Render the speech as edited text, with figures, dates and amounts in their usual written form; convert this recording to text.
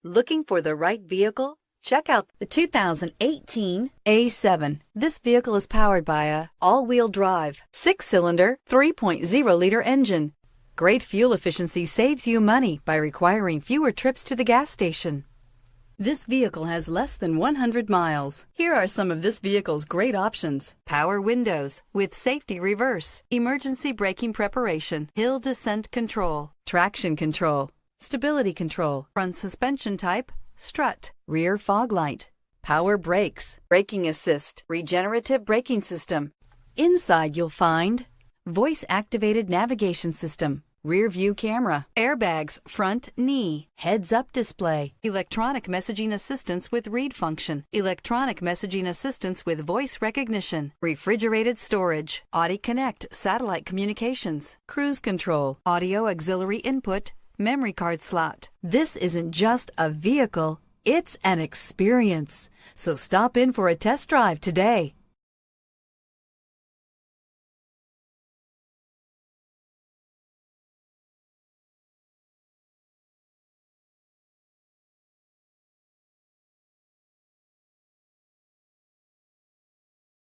Looking for the right vehicle? Check out the 2018 A7. This vehicle is powered by a all-wheel drive, 6-cylinder, 3.0-liter engine. Great fuel efficiency saves you money by requiring fewer trips to the gas station. This vehicle has less than 100 miles. Here are some of this vehicle's great options: power windows with safety reverse, emergency braking preparation, hill descent control, traction control, stability control, front suspension type, strut, rear fog light, power brakes, braking assist, regenerative braking system. Inside you'll find voice-activated navigation system, rear view camera, airbags, front knee, heads-up display, electronic messaging assistance with read function, electronic messaging assistance with voice recognition, refrigerated storage, Audi Connect satellite communications, cruise control, audio auxiliary input, memory card slot. This isn't just a vehicle, it's an experience. So stop in for a test drive today.